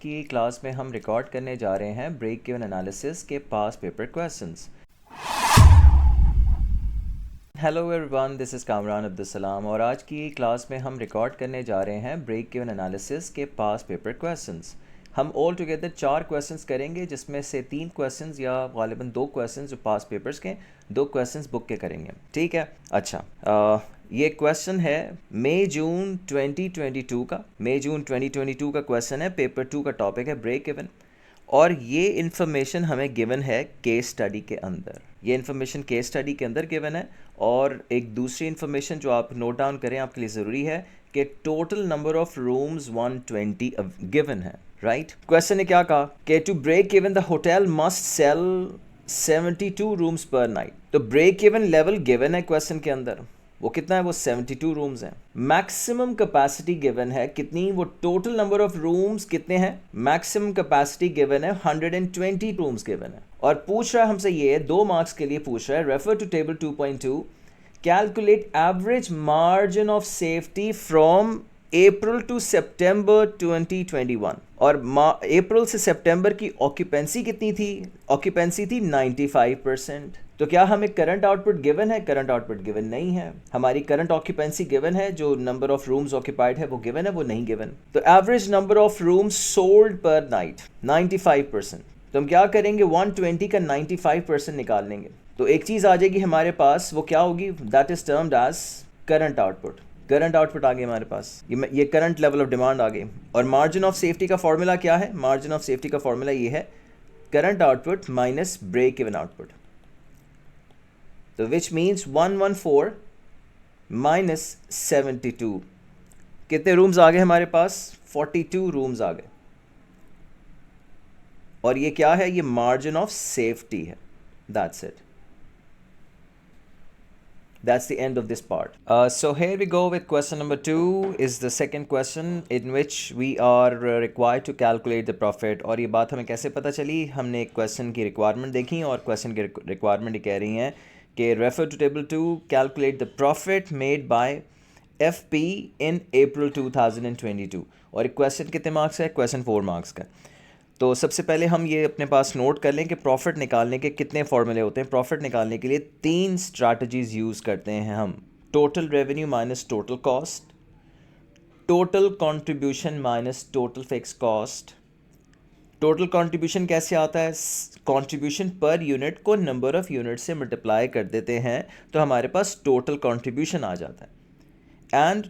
की क्लास में हम रिकॉर्ड करने जा रहे हैं ब्रेक गिवन एनालिसिस के पास paper questions. Hello everyone, this is Kamran Abdul Salam और आज की क्लास में हम रिकॉर्ड करने जा रहे हैं ब्रेक गिवन एनालिसिस के पास पेपर क्वेश्चंस। हम ऑल टुगेदर 4 क्वेश्चंस करेंगे, जिसमें से 3 क्वेश्चंस या गालिबन 2 क्वेश्चंस जो पास पेपर्स के, 2 क्वेश्चंस बुक के करेंगे। ठीक है, अच्छा। ये क्वेश्चन है मई जून 2022 का। मई जून 2022 का क्वेश्चन है, पेपर 2 का टॉपिक है ब्रेक गिवन, और ये इन्फॉर्मेशन हमें गिवन है केस स्टडी के अंदर। ये इन्फॉर्मेशन केस स्टडी के अंदर गिवन है। और एक दूसरी इन्फॉर्मेशन जो आप नोट डाउन करें, आपके लिए ज़रूरी है कि total number of rooms 120 given है। राइट, क्वेश्चन ने क्या कहा कि to break even the hotel must sell 72 rooms per night. तो ब्रेक इवन लेवल गिवन है क्वेश्चन के अंदर, वो कितना है? वो 72 रूम्स हैं। मैक्सिमम कैपेसिटी गिवन है कितनी? वो टोटल नंबर ऑफ रूम्स कितने हैं? मैक्सिमम कैपेसिटी गिवन है 120 रूम्स गिवन है। और पूछ रहा है हमसे, ये 2 मार्क्स के लिए पूछ रहा है, refer to table 2.2, calculate average margin of safety from April to September 2021। और अप्रैल से सितंबर की ऑक्यूपेंसी कितनी थी? ऑक्यूपेंसी थी 95%। तो क्या हमें करंट आउटपुट गिवन है? करंट आउटपुट गिवन नहीं है। हमारी करंट ऑक्यूपेंसी गिवन है, जो नंबर ऑफ रूम्स ऑक्यूपाइड है वो गिवन है, वो नहीं गिवन। तो average number of rooms sold पर नाइट 95%। तो हम क्या करेंगे? 120 का 95% निकाल लेंगे, तो एक चीज़ आ जाएगी हमारे पास, वो क्या होगी? That is termed as current output. Current output आ गई हमारे पास, ये करंट लेवल ऑफ डिमांड आ गई। और मार्जिन ऑफ सेफ्टी का फॉर्मूला क्या है? मार्जिन ऑफ सेफ्टी का फॉर्मूला ये है, current output minus break even output. तो विच मीन्स 114 माइनस 72। कितने रूम्स आ गए हमारे पास? 42 रूम्स आ गए। और ये क्या है? ये मार्जिन ऑफ सेफ्टी है। That's it. That's the end of this part. So here we go with question number 2 is the second question in which we are required to calculate the profit. और ये बात हमें कैसे पता चली? हमने एक क्वेश्चन की रिक्वायरमेंट देखी और क्वेश्चन की रिक्वायरमेंट ये कह रही हैं कि refer to table 2, calculate the profit made by FP in April 2022। और एक क्वेश्चन कितने मार्क्स है? क्वेश्चन 4 मार्क्स का। तो सबसे पहले हम ये अपने पास नोट कर लें कि प्रॉफिट निकालने के कितने फॉर्मूले होते हैं। प्रॉफिट निकालने के लिए 3 स्ट्रैटेजीज़ यूज़ करते हैं हम। Total revenue minus total cost, total contribution minus total fix cost. Total contribution कैसे आता है? कंट्रीब्यूशन पर यूनिट को नंबर ऑफ़ यूनिट से मल्टीप्लाई कर देते हैं तो हमारे पास टोटल कंट्रीब्यूशन आ जाता है। एंड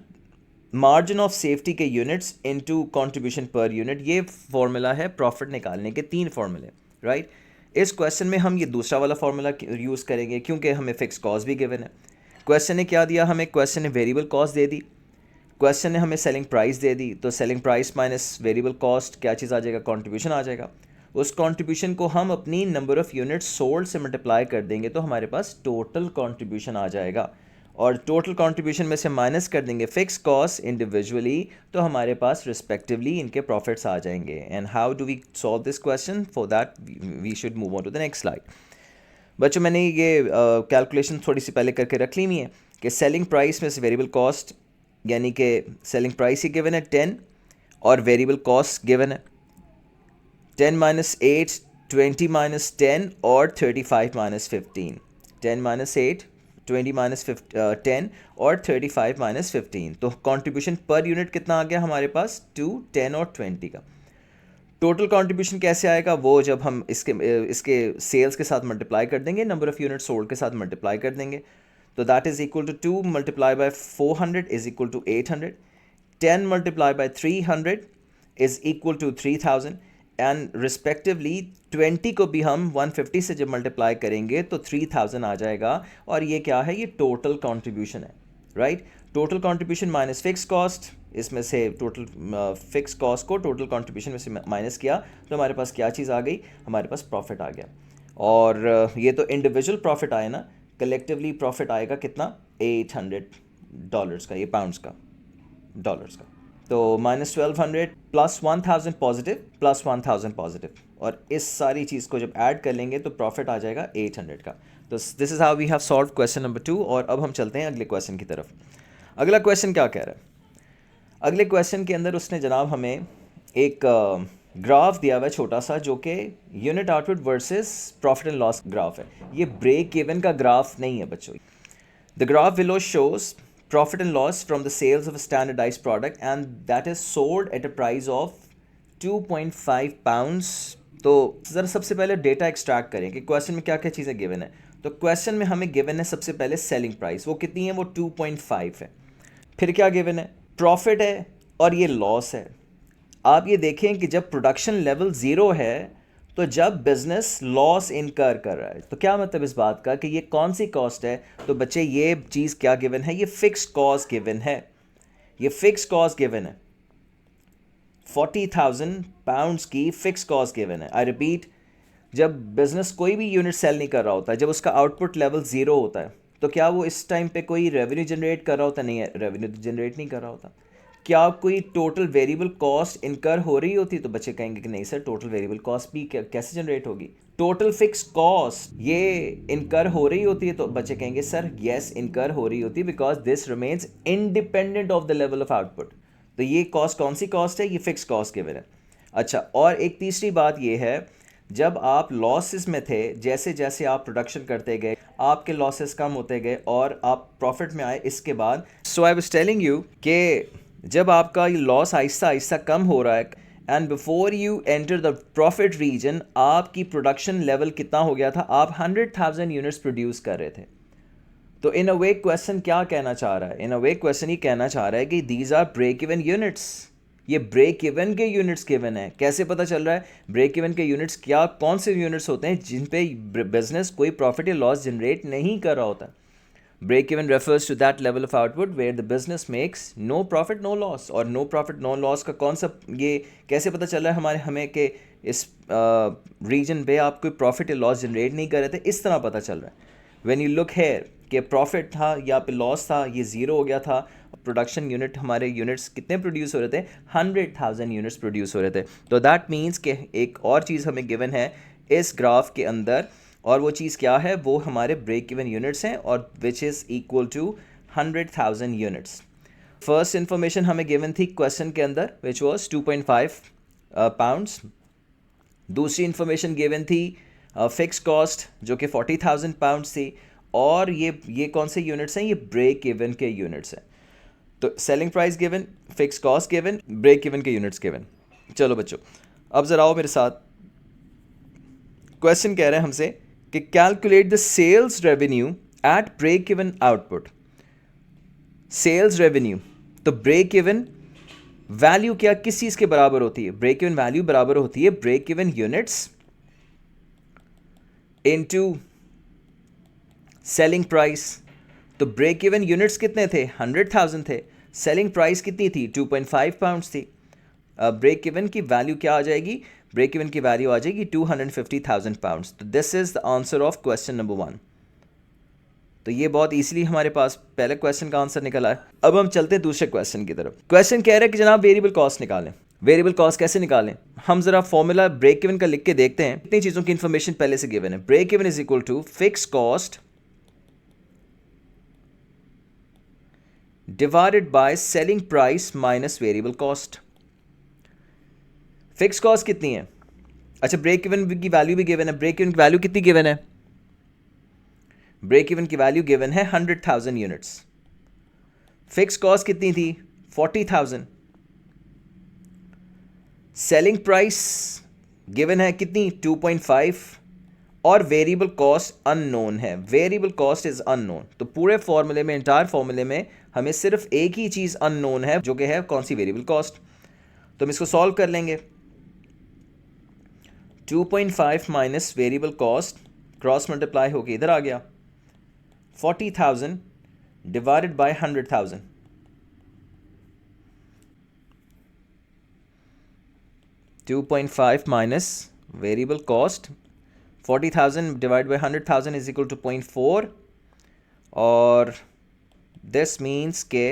मार्जिन ऑफ सेफ्टी के units into contribution per unit, ये फॉर्मूला है प्रॉफिट निकालने के 3 फॉर्मूले। राइट, इस क्वेश्चन में हम ये दूसरा वाला फॉर्मूला यूज़ करेंगे क्योंकि हमें फिक्स कॉस्ट भी गिवन है। क्वेश्चन ने क्या दिया हमें? क्वेश्चन ने वेरिएबल कॉस्ट दे दी, क्वेश्चन ने हमें सेलिंग प्राइस दे दी। तो selling price minus variable cost क्या चीज़ आ जाएगा? कंट्रीब्यूशन आ जाएगा। उस कंट्रीब्यूशन को हम अपनी नंबर ऑफ़ यूनिट सोल्ड से मल्टीप्लाई कर देंगे तो हमारे पास टोटल कंट्रीब्यूशन आ जाएगा। और टोटल कंट्रीब्यूशन में से माइनस कर देंगे फिक्स कॉस्ट इंडिविजुअली, तो हमारे पास रिस्पेक्टिवली इनके प्रॉफिट्स आ जाएंगे। And how do we solve this question? For that we should move on to the next slide. बच्चों, मैंने ये कैलकुलेशन थोड़ी सी पहले करके रख ली हुई है कि सेलिंग प्राइस में से वेरिएबल कॉस्ट, यानी कि सेलिंग प्राइस ही गिवन है 10 और वेरिएबल कॉस्ट गिवन है 10 माइनस 8, 20 माइनस 10 और 35 माइनस 15। 10 माइनस 8, 20 माइनस 10 और 35 माइनस 15। तो कंट्रीब्यूशन पर यूनिट कितना आ गया हमारे पास? 2, 10 और 20 का। टोटल कंट्रीब्यूशन कैसे आएगा? वो जब हम इसके सेल्स के साथ मल्टीप्लाई कर देंगे, नंबर ऑफ़ यूनिट सोल्ड के साथ मल्टीप्लाई कर देंगे। तो that is equal to 2 multiply by 400 is equal to 800, 10 multiply by 300 is equal to 3000, and respectively 20 को भी हम 150 से जब मल्टीप्लाई करेंगे तो 3000 आ जाएगा। और ये क्या है? ये टोटल कंट्रीब्यूशन है। Right, total contribution minus fix cost, इसमें से टोटल फिक्स कॉस्ट को टोटल कंट्रीब्यूशन में से माइनस किया तो हमारे पास क्या चीज़ आ गई? हमारे पास प्रॉफिट आ गया। और ये तो इंडिविजुअल प्रॉफिट आया ना, कलेक्टिवली प्रॉफिट आएगा कितना? $800 का, ये पाउंड्स का, डॉलर्स का। तो minus 1200 plus 1000 positive plus 1000 positive, और इस सारी चीज़ को जब ऐड कर लेंगे तो प्रॉफिट आ जाएगा 800 का। तो this is how we have solve question number 2। और अब हम चलते हैं अगले क्वेश्चन की तरफ। अगला क्वेश्चन क्या कह रहा है? अगले क्वेश्चन के अंदर उसने जनाब हमें एक ग्राफ दिया हुआ है छोटा सा जो कि unit output versus profit and loss graph है, ये ब्रेक इवन का ग्राफ नहीं है बच्चों। The graph below shows profit and loss from the sales of a standardised product and that is sold at a price of 2.5 pounds. तो ज़रा सबसे पहले डेटा एक्सट्रैक्ट करें कि क्वेश्चन में क्या क्या चीज़ें गिवन है। तो क्वेश्चन में हमें गिवन है सबसे पहले सेलिंग प्राइस, वो कितनी है, वो 2.5 है। फिर क्या गिवन है, प्रॉफिट है और ये लॉस है। आप ये देखें कि जब प्रोडक्शन लेवल ज़ीरो है तो जब बिजनेस लॉस इनकर कर रहा है, तो क्या मतलब इस बात का कि ये कौन सी कॉस्ट है। तो बच्चे ये चीज़ क्या गिवन है, ये फिक्स कॉस्ट गिवन है, ये फिक्स कॉस्ट गिवन है, 40,000 पाउंड्स की फिक्स कॉस्ट गिवन है। आई रिपीट, जब बिजनेस कोई भी यूनिट सेल नहीं कर रहा होता, जब उसका आउटपुट लेवल ज़ीरो होता है, तो क्या वो इस टाइम पे कोई रेवेन्यू जनरेट कर रहा होता, नहीं है, रेवेन्यू तो जनरेट नहीं कर रहा होता। क्या कोई टोटल वेरिएबल कॉस्ट इनकर हो रही होती, तो बच्चे कहेंगे कि नहीं सर, टोटल वेरिएबल कॉस्ट भी कैसे जनरेट होगी। टोटल फिक्स कॉस्ट ये इनकर हो रही होती है, तो बच्चे कहेंगे सर यस, इनकर हो रही होती है because this remains independent of the level of output. तो ये कॉस्ट कौन सी कॉस्ट है, ये फिक्स कॉस्ट गिवन है। अच्छा, और एक तीसरी बात ये है, जब आप लॉसेस में थे, जैसे जैसे आप प्रोडक्शन करते गए आपके लॉसेस कम होते गए और आप प्रॉफिट में आए इसके बाद। सो आई वाज टेलिंग यू कि जब आपका ये लॉस आहिस्ता आहिस्ता कम हो रहा है and before you enter the profit region, आपकी प्रोडक्शन लेवल कितना हो गया था, आप 100,000 यूनिट्स प्रोड्यूस कर रहे थे। तो इन अ वे क्वेश्चन क्या कहना चाह रहा है, इन अ वे क्वेश्चन ये कहना चाह रहा है कि these are break even units, ये ब्रेक इवन के यूनिट्स गिवन है। कैसे पता चल रहा है ब्रेक इवन के यूनिट्स, क्या कौन से यूनिट्स होते हैं जिन पे बिजनेस कोई प्रॉफिट या लॉस जनरेट नहीं कर रहा होता। Break even refers to that level of output where the business makes no profit no loss. और नो प्रॉफिट नो लॉस का कॉन्सेप्ट ये कैसे पता चल रहा है हमें कि इस रीजन पे आप कोई प्रॉफिट या लॉस जनरेट नहीं कर रहे थे, इस तरह पता चल रहा है। व्हेन यू लुक हेयर कि प्रॉफिट था या पे लॉस था, ये ज़ीरो हो गया था। प्रोडक्शन यूनिट, हमारे यूनिट्स कितने प्रोड्यूस हो रहे थे, 100,000 यूनिट्स प्रोड्यूस हो रहे थे। तो दैट मीन्स कि एक और चीज़ हमें गिवन है इस ग्राफ के अंदर, और वो चीज़ क्या है, वो हमारे ब्रेक इवन यूनिट्स हैं और which is equal to 100,000 units. First information हमें गिवन थी क्वेश्चन के अंदर विच वॉज 2.5 पाउंड्स। दूसरी इन्फॉर्मेशन गिवन थी फिक्स कॉस्ट जो कि 40,000 पाउंड्स थी। और ये कौन से यूनिट्स हैं, ये ब्रेक इवन के यूनिट्स हैं। तो selling price given, fix cost given, break even के यूनिट्स गिवन। चलो बच्चों, अब ज़रा आओ मेरे साथ। क्वेश्चन कह रहे हैं हमसे कि calculate the sales revenue at break even output. Sales revenue, तो ब्रेक इवन वैल्यू क्या किस चीज़ के बराबर होती है, ब्रेक इवन वैल्यू बराबर होती है break even units into selling price. तो ब्रेक इवन यूनिट्स कितने थे, 100,000 थे। सेलिंग प्राइस कितनी थी, 2.5 पाउंड्स थी। ब्रेक इवन की वैल्यू क्या आ जाएगी, ब्रेक इवन की वैल्यू आ जाएगी 250,000 पाउंड्स। तो this is the answer of question number 1। तो ये बहुत इजीली हमारे पास पहले क्वेश्चन का आंसर निकला है। अब हम चलते हैं दूसरे क्वेश्चन की तरफ। क्वेश्चन कह रहा है कि जनाब वेरिएबल कॉस्ट निकालें। वेरिएबल कॉस्ट कैसे निकालें, हम जरा फॉर्मूला ब्रेक इवन का लिख के देखते हैं। कितनी चीज़ों की इंफॉर्मेशन पहले से गिवन है। Break even is equal to fix cost divided by selling price minus variable cost. Fix cost कितनी है, अच्छा ब्रेक इवन की वैल्यू भी गिवन है। ब्रेक इवन की वैल्यू कितनी गिवन है, ब्रेक इवन की वैल्यू गिवन है 100,000 यूनिट्स। फिक्स कॉस्ट कितनी थी, 40,000। सेलिंग प्राइस गिवन है कितनी, 2.5। और वेरिएबल कॉस्ट अननोन है, वेरिएबल कॉस्ट इज अननोन। तो पूरे फॉर्मूले में, इंटायर फॉर्मूले में हमें सिर्फ एक ही चीज़ अननोन है जो कि है कौन सी, वेरिएबल कॉस्ट। तो हम इसको सॉल्व कर लेंगे। 2.5 minus variable cost cross multiply होके इधर आ गया, 40,000 divided by 100,000। To 2.5 minus variable cost 40,000 divide by 100,000 is equal to 0.4। और दिस मीन्स के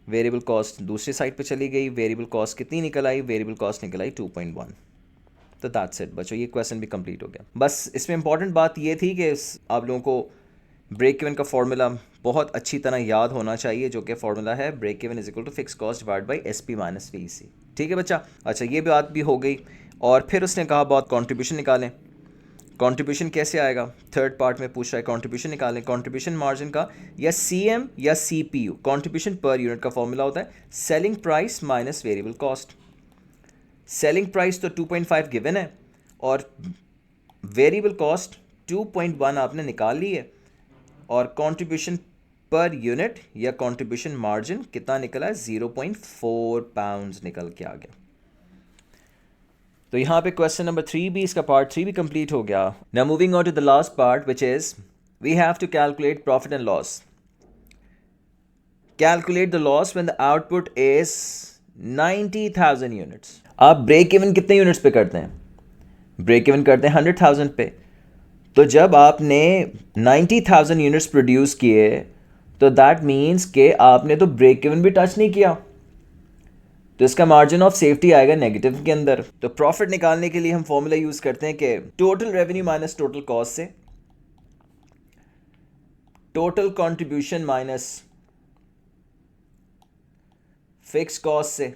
वेरिएबल कॉस्ट दूसरी साइड पे चली गई। वेरिएबल कॉस्ट कितनी निकल आई, वेरिएबल कॉस्ट निकल आई 2.1। तो दैट्स इट बच्चों, ये क्वेश्चन भी कंप्लीट हो गया। बस इसमें इंपॉर्टेंट बात ये थी कि आप लोगों को ब्रेक इवन का फॉर्मूला बहुत अच्छी तरह याद होना चाहिए, जो कि फॉर्मूला है break even is equal to fix cost divide by S P minus V C. ठीक है बच्चा। अच्छा, ये बात भी हो गई। और फिर उसने कहा बहुत कंट्रीब्यूशन निकालें। कंट्रीब्यूशन कैसे आएगा? थर्ड पार्ट में पूछ रहा है कंट्रीब्यूशन निकालें। कंट्रीब्यूशन मार्जिन का या सीएम या सीपीयू, कंट्रीब्यूशन पर यूनिट का फॉर्मूला होता है selling price minus variable cost. Selling price तो 2.5 गिवन है और वेरिएबल कॉस्ट 2.1 आपने निकाल ली है, और कंट्रीब्यूशन पर यूनिट या कंट्रीब्यूशन मार्जिन कितना निकला है? 0.4 पाउंड्स निकल के आ गया। तो यहाँ पे क्वेश्चन नंबर 3 भी, इसका पार्ट 3 भी कंप्लीट हो गया। Now moving on to the last part which is we have to calculate profit and loss. Calculate the loss when the output is 90,000 units. आप ब्रेक इवन कितने यूनिट्स पे करते हैं? ब्रेक इवन करते हैं 100,000 पे। तो जब आपने 90,000 यूनिट्स प्रोड्यूस किए तो दैट मीन्स कि आपने तो ब्रेक इवन भी टच नहीं किया, तो इसका मार्जिन ऑफ सेफ्टी आएगा नेगेटिव के अंदर। तो प्रॉफिट निकालने के लिए हम फॉर्मूला यूज करते हैं कि total revenue minus total cost से total contribution minus fix cost से,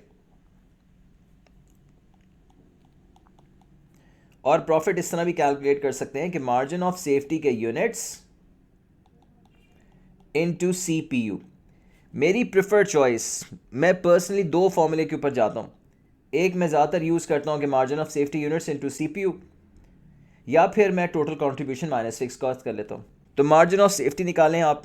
और प्रॉफिट इस तरह भी कैलकुलेट कर सकते हैं कि मार्जिन ऑफ सेफ्टी के यूनिट्स इनटू सीपीयू। मेरी प्रिफर्ड चॉइस, मैं पर्सनली दो फॉर्मूले के ऊपर जाता हूँ। एक मैं ज़्यादातर यूज़ करता हूँ कि margin of safety units into CPU, या फिर मैं total contribution minus fix cost कर लेता हूँ। तो मार्जिन ऑफ सेफ्टी निकालें आप।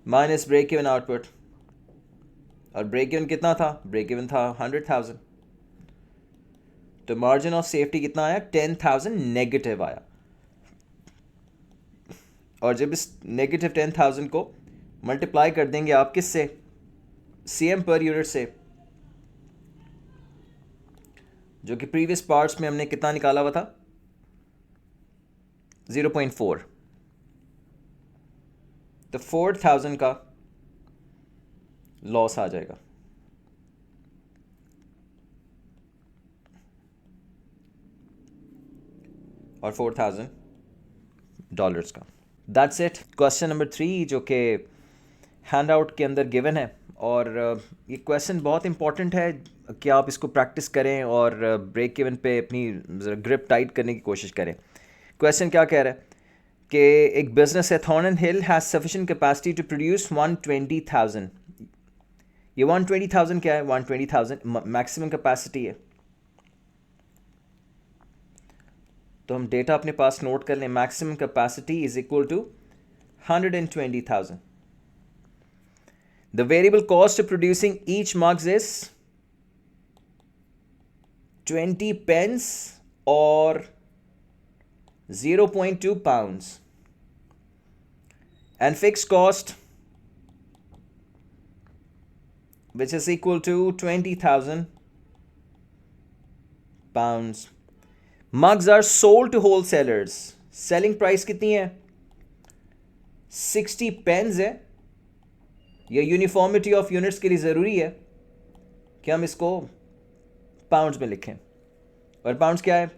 माइनस ब्रेक इवन आउटपुट, और ब्रेक इवन कितना था? ब्रेक इवन था 100,000। तो मार्जिन ऑफ सेफ्टी कितना आया? 10,000 नेगेटिव आया। और जब इस नेगेटिव 10,000 को मल्टीप्लाई कर देंगे आप किससे? सीएम पर यूनिट से, जो कि प्रीवियस पार्ट्स में हमने कितना निकाला हुआ था? 0.4। तो 4,000 का लॉस आ जाएगा। और $4,000 का। That's it. क्वेश्चन नंबर 3 जो कि हैंड आउट के अंदर गिवन है, और ये क्वेश्चन बहुत इंपॉर्टेंट है कि आप इसको प्रैक्टिस करें और ब्रेक इवन पे अपनी ग्रिप टाइट करने की कोशिश करें। क्वेश्चन क्या कह रहा है कि एक बिजनेस है Thornton Hill has sufficient capacity to produce 120,000। ये 120,000 क्या है? 120,000 मैक्सिमम कैपेसिटी है। तो हम डेटा अपने पास नोट कर लें। Maximum capacity is equal to 120,000। The variable cost of producing each mugs is 20 pence और 0.2 pounds, and fixed cost which is equal to 20,000 pounds. Mugs are sold to wholesalers. Selling price कितनी है? 60 pence है। यह uniformity of units के लिए ज़रूरी है कि हम इसको पाउंड्स में लिखें, और पाउंड्स क्या है?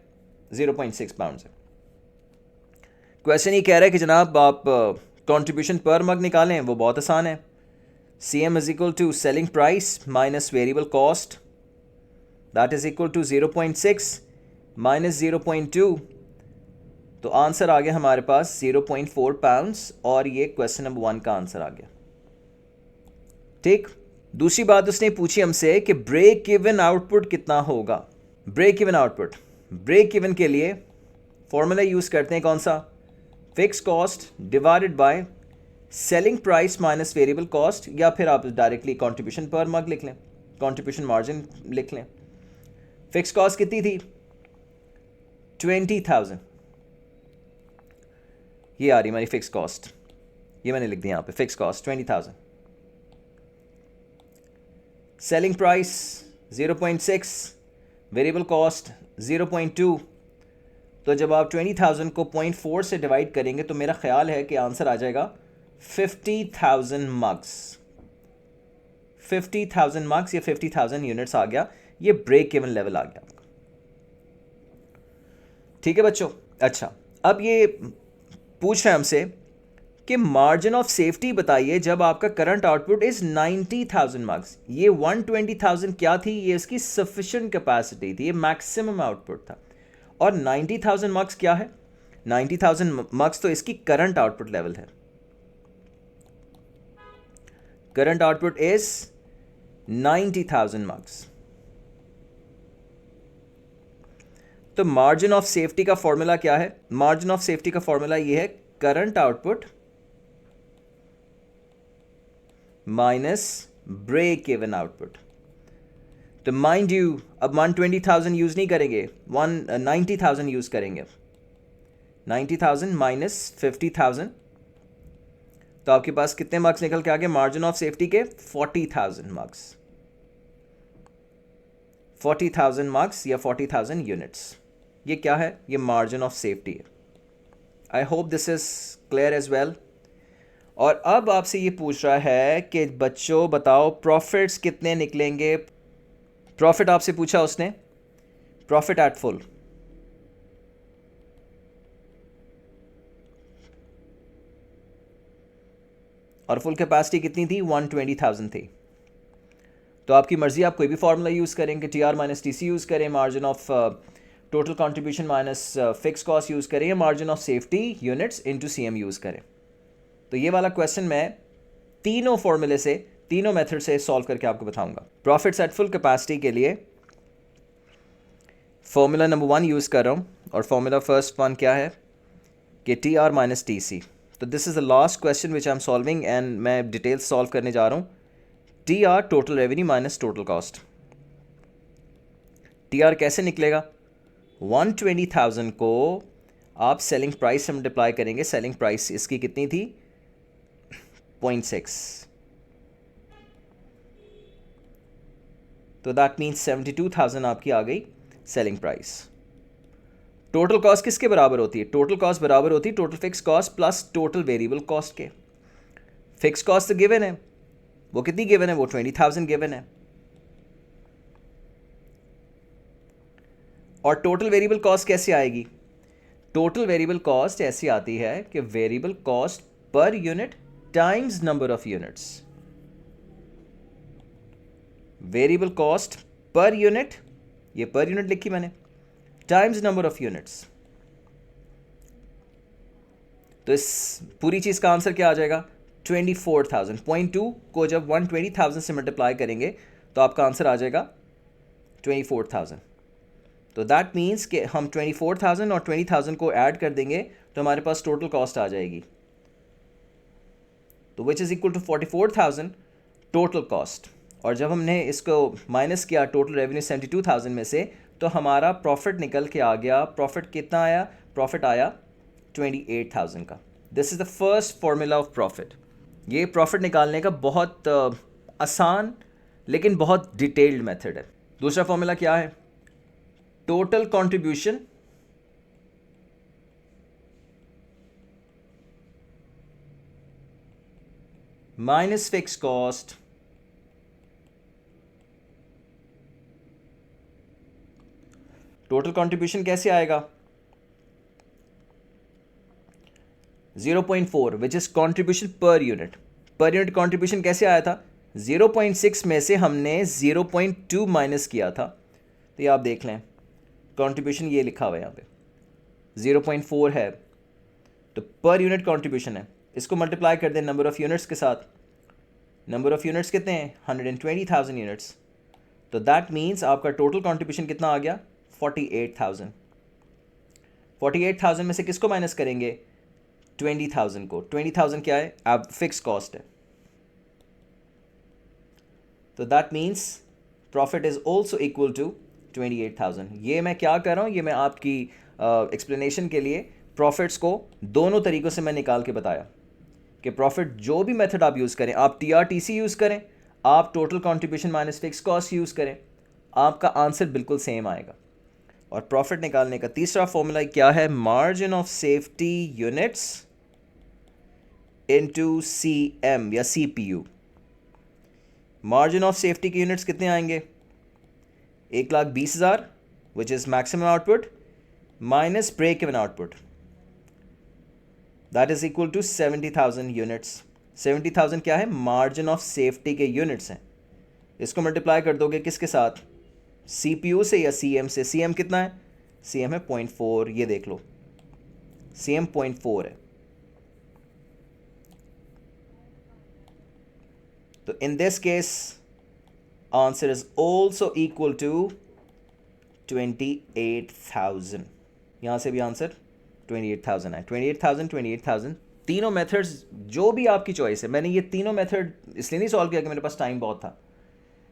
0.6 पाउंड्स है। क्वेश्चन ये कह रहा है कि जनाब आप कंट्रीब्यूशन पर मग निकालें। वो बहुत आसान है। CM is equal to selling price minus variable cost, that is equal to 0.6 minus 0.2। तो आंसर आ गया हमारे पास 0.4 पाउंड्स, और ये क्वेश्चन नंबर 1 का आंसर आ गया। ठीक। दूसरी बात उसने पूछी हमसे कि ब्रेक इवन आउटपुट कितना होगा। Break even output, break even के लिए फॉर्मूला यूज करते हैं कौन सा? Fix cost divided by selling price minus variable cost, या फिर आप डायरेक्टली कंट्रीब्यूशन पर मग लिख लें, कंट्रीब्यूशन मार्जिन लिख लें। फिक्स कॉस्ट कितनी थी? 20,000। ये आ रही हमारी फिक्स कॉस्ट, ये मैंने लिख दिया यहाँ पे, fix cost 20,000। Selling price 0.6, variable cost 0.2। तो जब आप 20,000 को 0.4 से डिवाइड करेंगे तो मेरा ख्याल है कि आंसर आ जाएगा 50,000 मग्स। 50,000 मार्क्स या 50,000 यूनिट्स आ गया, ये ब्रेक इवन लेवल आ गया आपका। ठीक है बच्चों। अच्छा, अब ये पूछ रहे हैं हमसे कि मार्जिन ऑफ सेफ्टी बताइए जब आपका करंट आउटपुट इज 90,000 मार्क्स। ये 120,000 क्या थी? ये इसकी सफिशिएंट कैपेसिटी थी, ये मैक्सिमम आउटपुट था। और 90,000 मार्क्स क्या है? 90,000 मार्क्स तो इसकी करंट आउटपुट लेवल है। Current output is 90,000 marks. तो मार्जिन ऑफ सेफ्टी का फॉर्मूला क्या है? मार्जिन ऑफ सेफ्टी का फॉर्मूला ये है current output minus break even output. तो माइंड यू, अब 120,000 यूज नहीं करेंगे, 90,000 यूज करेंगे। 90,000 माइनस 50,000, तो आपके पास कितने मार्क्स निकल के आ गए मार्जिन ऑफ सेफ्टी के? 40,000 मार्क्स। 40,000 मार्क्स या 40,000 यूनिट्स, ये क्या है? ये मार्जिन ऑफ सेफ्टी है। I hope this is clear as well. और अब आपसे ये पूछ रहा है कि बच्चों बताओ प्रॉफिट्स कितने निकलेंगे। प्रॉफिट आपसे पूछा उसने, प्रॉफिट एट फुल। और फुल कैपेसिटी कितनी थी? 120,000 थी। तो आपकी मर्जी, आप कोई भी फॉर्मूला यूज़ करेंगे, T R minus T C use करें, margin of total contribution minus fix cost use करें, या margin of safety units into CM use करें। तो ये वाला क्वेश्चन मैं तीनों फॉर्मूले से, तीनों मेथड से सॉल्व करके आपको बताऊंगा। प्रॉफिट्स एट फुल कैपेसिटी के लिए फॉर्मूला नंबर 1 यूज़ कर रहा हूँ, और फॉर्मूला फर्स्ट वन क्या है कि T R minus T C. तो this is the last question which I am solving, and मैं डिटेल्स सॉल्व करने जा रहा हूँ। T R total revenue minus total cost. T R कैसे निकलेगा? 120,000 को आप सेलिंग प्राइस से मल्टीप्लाई करेंगे। सेलिंग प्राइस इसकी कितनी थी? 0.6, तो दैट मीन्स 72,000 आपकी आ गई सेलिंग प्राइस। टोटल कॉस्ट किसके बराबर होती है? टोटल कॉस्ट बराबर होती है total fix cost plus total variable cost के। फिक्स कॉस्ट तो गिवन है, वो कितनी गिवन है? वो 20,000 गिवन है। और टोटल वेरिएबल कॉस्ट कैसे आएगी? टोटल वेरिएबल कॉस्ट ऐसी आती है कि variable cost per unit times number of units. Variable cost per unit, ये पर यूनिट लिखी मैंने, टाइम्स नंबर ऑफ यूनिट्स। तो इस पूरी चीज का आंसर क्या आ जाएगा? 24,000। 0.2 को जब 120,000 से मल्टीप्लाई करेंगे तो आपका आंसर आ जाएगा 24,000। तो दैट मीन्स कि हम 24,000 और 20,000 को ऐड कर देंगे तो हमारे पास टोटल कॉस्ट आ जाएगी, तो which is equal to 44,000 total cost. और जब हमने इसको माइनस किया टोटल रेवेन्यू 72,000 में से, तो हमारा प्रॉफिट निकल के आ गया। प्रॉफिट कितना आया? प्रॉफिट आया 28,000 का। This is the first formula of profit. ये प्रॉफिट निकालने का बहुत आसान लेकिन बहुत डिटेल्ड मेथड है। दूसरा फॉर्मूला क्या है? Total contribution minus fix cost total contribution कैसे आएगा? 0.4 which is contribution per unit. Per unit contribution कैसे आया था? 0.6 में से हमने 0.2 माइनस किया था। तो ये आप देख लें, कंट्रीब्यूशन ये लिखा हुआ है यहाँ पे 0.4 है, तो पर यूनिट कंट्रीब्यूशन है। इसको मल्टीप्लाई कर दें नंबर ऑफ यूनिट्स के साथ। नंबर ऑफ यूनिट्स कितने हैं? 120,000 यूनिट्स। तो दैट मीन्स आपका टोटल कंट्रीब्यूशन कितना आ गया? 48,000। 48,000 में से किसको माइनस करेंगे? 20,000 को। 20,000 क्या है? अब फिक्स कॉस्ट है। तो that means profit is also equal to 28,000। ये मैं क्या कर रहा हूँ? ये मैं आपकी एक्सप्लेनेशन के लिए प्रॉफिट्स को दोनों तरीक़ों से मैं निकाल के बताया कि प्रॉफिट जो भी मेथड आप यूज़ करें, आप TRTC यूज़ करें, आप total contribution minus fix cost use करें, आपका आंसर बिल्कुल सेम आएगा। और प्रॉफिट निकालने का तीसरा फॉर्मूला क्या है? Margin of safety units into CM या CPU। मार्जिन ऑफ सेफ्टी के यूनिट्स कितने आएंगे? 1,20,000 which is maximum output minus break even output, that is equal to 70,000 units. 70,000 क्या है? मार्जिन ऑफ सेफ्टी के यूनिट्स हैं। इसको मल्टीप्लाई कर दोगे किसके साथ? CPU से या CM से? CM कितना है? CM है 0.4, ये देख लो, CM 0.4 है। तो in this case answer is also equal to 28,000। यहाँ से भी आंसर 28,000 है। 28,000, 28,000, तीनों मेथड्स जो भी आपकी चॉइस है। मैंने ये तीनों मेथड इसलिए नहीं सॉल्व किया कि मेरे पास टाइम बहुत था,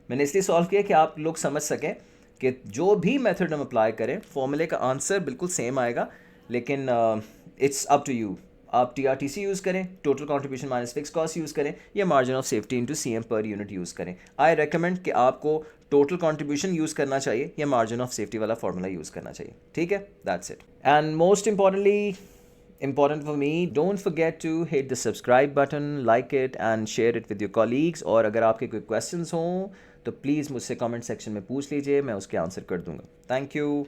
मैंने इसलिए सॉल्व किया कि आप लोग समझ सकें कि जो भी मेथड हम अप्लाई करें फॉर्मूले का आंसर बिल्कुल सेम आएगा। लेकिन इट्स अप टू यू, आप TRTC यूज़ करें, total contribution minus fix cost use करें, या margin of safety into CM per unit use करें। आई रेकमेंड कि आपको टोटल कंट्रीब्यूशन यूज़ करना चाहिए या मार्जिन ऑफ सेफ्टी वाला फॉर्मूला यूज़ करना चाहिए। ठीक है, that's it. And most importantly, important for me, don't forget to hit the subscribe button, like it and share it with your colleagues। और अगर आपके कोई questions हों तो प्लीज़ मुझसे comment section में पूछ लीजिए, मैं उसके आंसर कर दूंगा। Thank you.